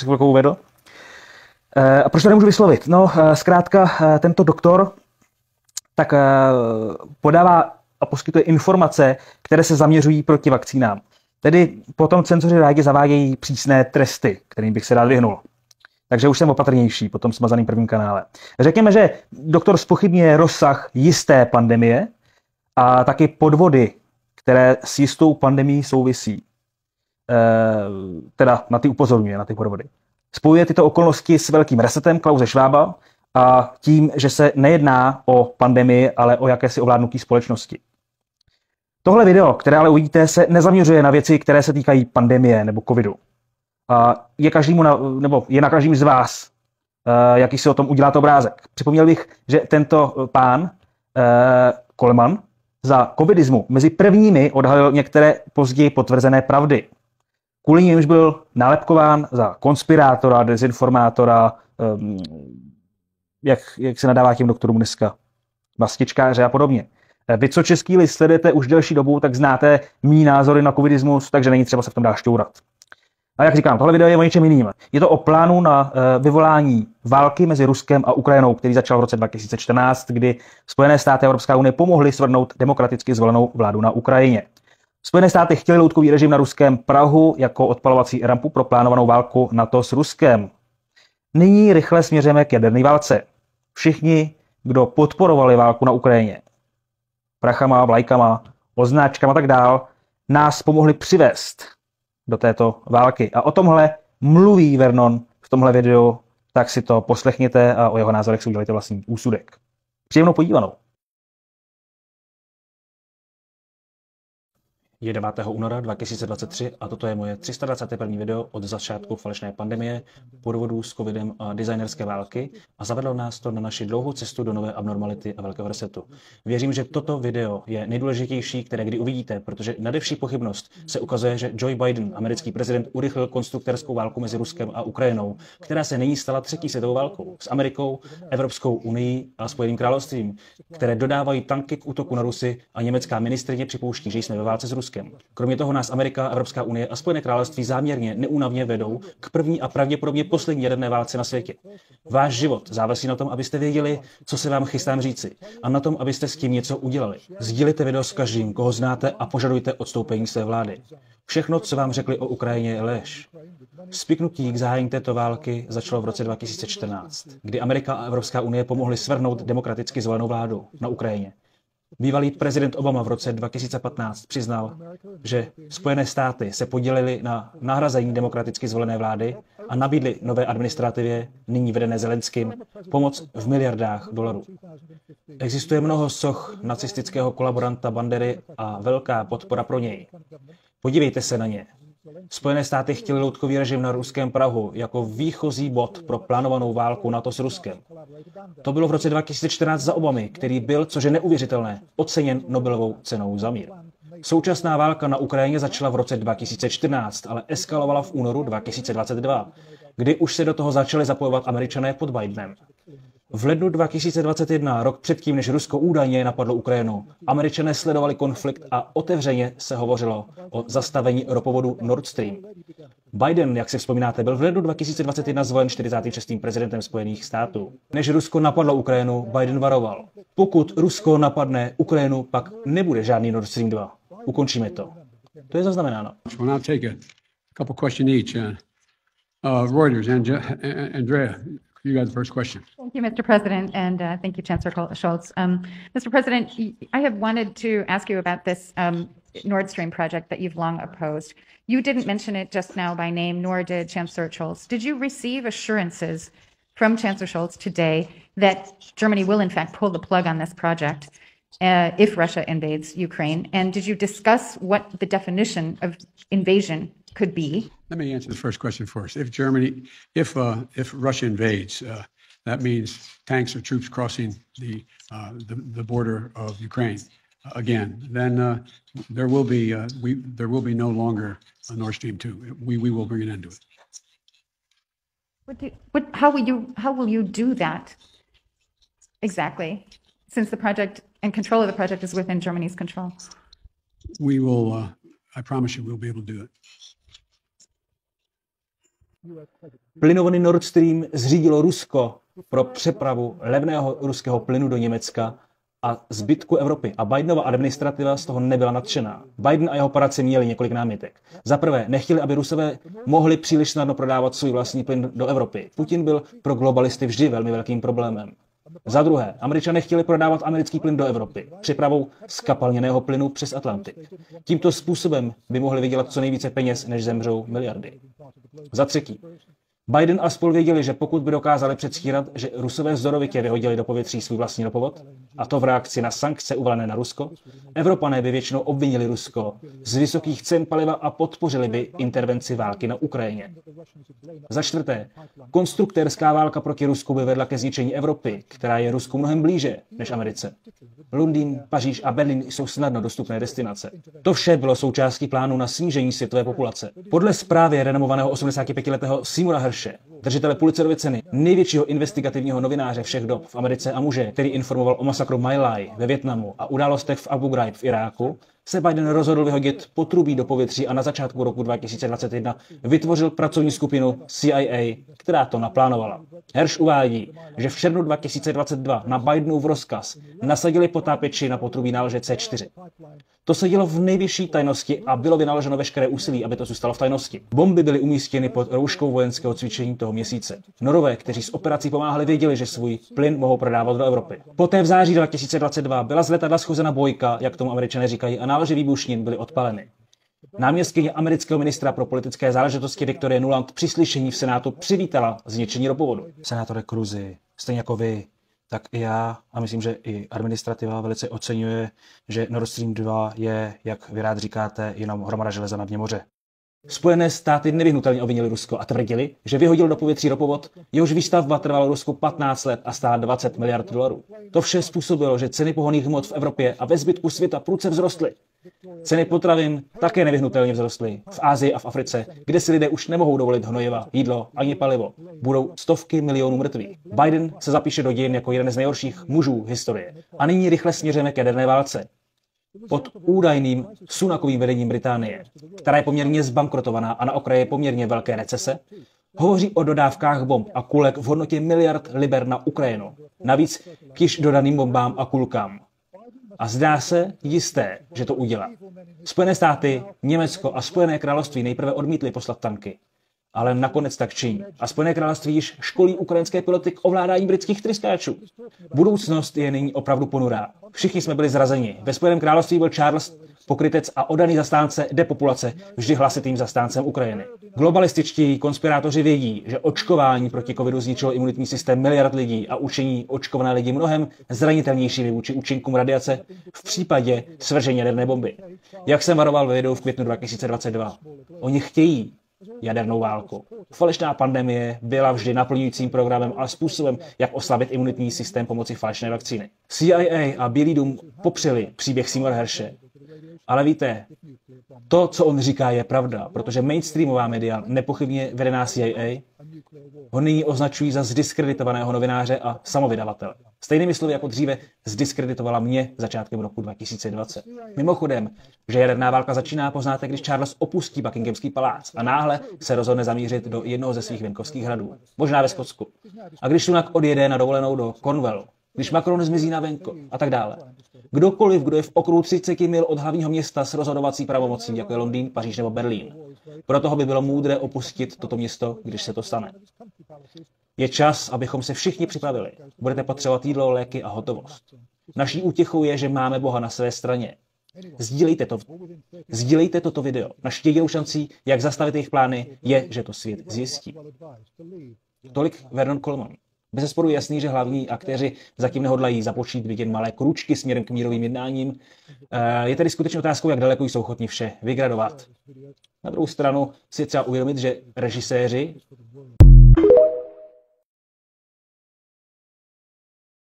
chvilkou uvedl. A proč to nemůžu vyslovit? No, zkrátka, tento doktor tak podává a poskytuje informace, které se zaměřují proti vakcínám. Tedy potom cenzoři rádi zavádějí přísné tresty, kterým bych se rád vyhnul. Takže už jsem opatrnější po tom smazaném prvním kanále. Řekněme, že doktor zpochybňuje rozsah jisté pandemie a taky podvody, které s jistou pandemií souvisí. Teda na ty upozorňuje, na ty podvody. Spojuje tyto okolnosti s velkým resetem Klause Schwaba a tím, že se nejedná o pandemii, ale o jakési ovládnutí společnosti. Tohle video, které ale uvidíte, se nezaměřuje na věci, které se týkají pandemie nebo covidu. A je na každém z vás, jaký si o tom uděláte obrázek. Připomněl bych, že tento pán Coleman za covidismu mezi prvními odhalil některé později potvrzené pravdy. Kvůli nimž byl nálepkován za konspirátora, dezinformátora, jak se nadává těm doktorům dneska, mastičkáře a podobně. Vy, co Český list sledujete už delší dobu, tak znáte mý názory na covidismus, takže není třeba se v tom dál šťourat. A jak říkám, tohle video je o něčem jiným. Je to o plánu na vyvolání války mezi Ruskem a Ukrajinou, který začal v roce 2014, kdy Spojené státy a Evropská unie pomohly svrhnout demokraticky zvolenou vládu na Ukrajině. Spojené státy chtěly loutkový režim na ruském prahu jako odpalovací rampu pro plánovanou válku NATO s Ruskem. Nyní rychle směřujeme k jaderné válce. Všichni, kdo podporovali válku na Ukrajině, prachama, vlajkama, označkama a tak dál, nás pomohli přivést do této války. A o tomhle mluví Vernon v tomhle videu, tak si to poslechněte a o jeho názorech si udělejte vlastní úsudek. Příjemnou podívanou. Je 9. února 2023 a toto je moje 321. video od začátku falešné pandemie, podvodů s covidem a designerské války a zavedlo nás to na naši dlouhou cestu do nové abnormality a velkého resetu. Věřím, že toto video je nejdůležitější, které kdy uvidíte, protože nade vší pochybnost se ukazuje, že Joe Biden, americký prezident, urychlil konstruktorskou válku mezi Ruskem a Ukrajinou, která se nyní stala třetí světovou válkou s Amerikou, Evropskou unii a Spojeným královstvím, které dodávají tanky k útoku na Rusy a německá ministryně připouští, že jsme ve válce s Ruskem. Kromě toho nás Amerika, Evropská unie a Spojené království záměrně neúnavně vedou k první a pravděpodobně poslední jaderné válce na světě. Váš život závisí na tom, abyste věděli, co se vám chystám říci, a na tom, abyste s tím něco udělali. Sdílejte video s každým, koho znáte, a požadujte odstoupení své vlády. Všechno, co vám řekli o Ukrajině, je lež. Spiknutí k zahájení této války začalo v roce 2014, kdy Amerika a Evropská unie pomohly svrhnout demokraticky zvolenou vládu na Ukrajině. Bývalý prezident Obama v roce 2015 přiznal, že Spojené státy se podílely na nahrazení demokraticky zvolené vlády a nabídly nové administrativě, nyní vedené Zelenským, pomoc v miliardách dolarů. Existuje mnoho soch nacistického kolaboranta Bandery a velká podpora pro něj. Podívejte se na ně. Spojené státy chtěly loutkový režim na ruském prahu jako výchozí bod pro plánovanou válku NATO s Ruskem. To bylo v roce 2014 za Obamy, který byl, což je neuvěřitelné, oceněn Nobelovou cenou za mír. Současná válka na Ukrajině začala v roce 2014, ale eskalovala v únoru 2022, kdy už se do toho začaly zapojovat Američané pod Bidenem. V lednu 2021, rok předtím, než Rusko údajně napadlo Ukrajinu, Američané sledovali konflikt a otevřeně se hovořilo o zastavení ropovodu Nord Stream. Biden, jak si vzpomínáte, byl v lednu 2021 zvolen 46. prezidentem Spojených států. Než Rusko napadlo Ukrajinu, Biden varoval. Pokud Rusko napadne Ukrajinu, pak nebude žádný Nord Stream 2. Ukončíme to. To je zaznamenáno. Reuters, Andrea. You got the first question. Thank you, Mr. President, and thank you, Chancellor Scholz. Mr. President, I have wanted to ask you about this Nord Stream project that you've long opposed. You didn't mention it just now by name, nor did Chancellor Scholz. Did you receive assurances from Chancellor Scholz today that Germany will in fact pull the plug on this project if Russia invades Ukraine? And did you discuss what the definition of invasion could be? Let me answer the first question first. If Russia invades, that means tanks or troops crossing the border of Ukraine again. Then there will be no longer a Nord Stream 2. We will bring an end to it. How will you do that exactly? Since the project and control of the project is within Germany's control. We will. I promise you, we'll be able to do it. Plynovody Nord Stream zřídilo Rusko pro přepravu levného ruského plynu do Německa a zbytku Evropy. A Bidenova administrativa z toho nebyla nadšená. Biden a jeho poradci měli několik námitek. Za prvé, nechtěli, aby Rusové mohli příliš snadno prodávat svůj vlastní plyn do Evropy. Putin byl pro globalisty vždy velmi velkým problémem. Za druhé, Američané chtěli prodávat americký plyn do Evropy přepravou skapalněného plynu přes Atlantik. Tímto způsobem by mohli vydělat co nejvíce peněz, než zemřou miliardy. Za třetí, Biden a spol věděli, že pokud by dokázali předstírat, že Rusové vzorovitě vyhodili do povětří svůj vlastní ropovod, a to v reakci na sankce uvalené na Rusko, Evropané by většinou obvinili Rusko z vysokých cen paliva a podpořili by intervenci války na Ukrajině. Za čtvrté, konstruktérská válka proti Rusku by vedla ke zničení Evropy, která je Rusku mnohem blíže než Americe. Londýn, Paříž a Berlín jsou snadno dostupné destinace. To vše bylo součástí plánu na snížení světové populace. Podle zprávy renomovaného 85letého Seymoura Hershe, držitele Pulitzerovy ceny, největšího investigativního novináře všech dob v Americe a muže, který informoval o masakru My Lai ve Vietnamu a událostech v Abu Ghraib v Iráku, se Biden rozhodl vyhodit potrubí do povětří a na začátku roku 2021 vytvořil pracovní skupinu CIA, která to naplánovala. Hersh uvádí, že v červnu 2022 na Bidenův rozkaz nasadili potápěči na potrubí nálože C4. To se dělo v nejvyšší tajnosti a bylo vynaloženo veškeré úsilí, aby to zůstalo v tajnosti. Bomby byly umístěny pod rouškou vojenského cvičení toho měsíce. Norové, kteří s operací pomáhali, věděli, že svůj plyn mohou prodávat do Evropy. Poté v září 2022 byla z letadla schozena bojka, jak tomu Američané říkají, a nálože výbušnin byly odpaleny. Náměstkyně amerického ministra pro politické záležitosti Victoria Nuland při slyšení v Senátu přivítala zničení ropovodu. Senátore Cruzi, stejně jako vy, tak i já, a myslím, že i administrativa velice oceňuje, že Nord Stream 2 je, jak vy rád říkáte, jenom hromada železa na dně moře. Spojené státy nevyhnutelně obvinili Rusko a tvrdili, že vyhodil do povětří ropovod, jehož výstavba trvala Rusku 15 let a stála 20 miliard dolarů. To vše způsobilo, že ceny pohonných hmot v Evropě a ve zbytku světa prudce vzrostly. Ceny potravin také nevyhnutelně vzrostly. V Asii a v Africe, kde si lidé už nemohou dovolit hnojiva, jídlo ani palivo, budou stovky milionů mrtvých. Biden se zapíše do dějin jako jeden z nejhorších mužů historie. A nyní rychle směřujeme k jaderné válce. Pod údajným Sunakovým vedením Británie, která je poměrně zbankrotovaná a na okraji poměrně velké recese, hovoří o dodávkách bomb a kulek v hodnotě miliard liber na Ukrajinu. Navíc k již dodaným bombám a kulkám. A zdá se jisté, že to udělá. Spojené státy, Německo a Spojené království nejprve odmítly poslat tanky, ale nakonec tak činí. A Spojené království již školí ukrajinské piloty k ovládání britských tryskáčů. Budoucnost je nyní opravdu ponurá. Všichni jsme byli zrazeni. Ve Spojeném království byl Charles pokrytec a oddaný zastánce depopulace, vždy hlasitým zastáncem Ukrajiny. Globalističtí konspirátoři vědí, že očkování proti covidu zničilo imunitní systém miliard lidí a učení očkované lidi mnohem zranitelnějšími vůči účinkům radiace v případě svržení jaderné bomby. Jak jsem varoval ve videu v květnu 2022, oni chtějí jadernou válku. Falešná pandemie byla vždy naplňujícím programem a způsobem, jak oslabit imunitní systém pomocí falešné vakcíny. CIA a Bílý dům popřeli příběh Seymoura Hershe. Ale víte, to, co on říká, je pravda, protože mainstreamová média, nepochybně vedená CIA, ho nyní označují za zdiskreditovaného novináře a samovydavatele. Stejnými slovy jako dříve zdiskreditovala mě začátkem roku 2020. Mimochodem, že jaderná válka začíná, poznáte, když Charles opustí Buckinghamský palác a náhle se rozhodne zamířit do jednoho ze svých venkovských hradů, možná ve Skotsku. A když Sunak odjede na dovolenou do Cornwallu, když Macron zmizí na venkov a tak dále. Kdokoliv, kdo je v okruhu 30 mil od hlavního města s rozhodovací pravomocí, jako je Londýn, Paříž nebo Berlín. Proto ho by bylo moudré opustit toto město, když se to stane. Je čas, abychom se všichni připravili. Budete potřebovat jídlo, léky a hotovost. Naší útěchou je, že máme Boha na své straně. Sdílejte toto video. Naší jedinou šancí, jak zastavit jejich plány, je, že to svět zjistí. Tolik Vernon Coleman. Bezesporu je jasný, že hlavní aktéři zatím nehodlají započít vidět malé kručky směrem k mírovým jednáním. Je tedy skutečně otázkou, jak daleko jsou ochotní vše vygradovat. Na druhou stranu si třeba uvědomit, že režiséři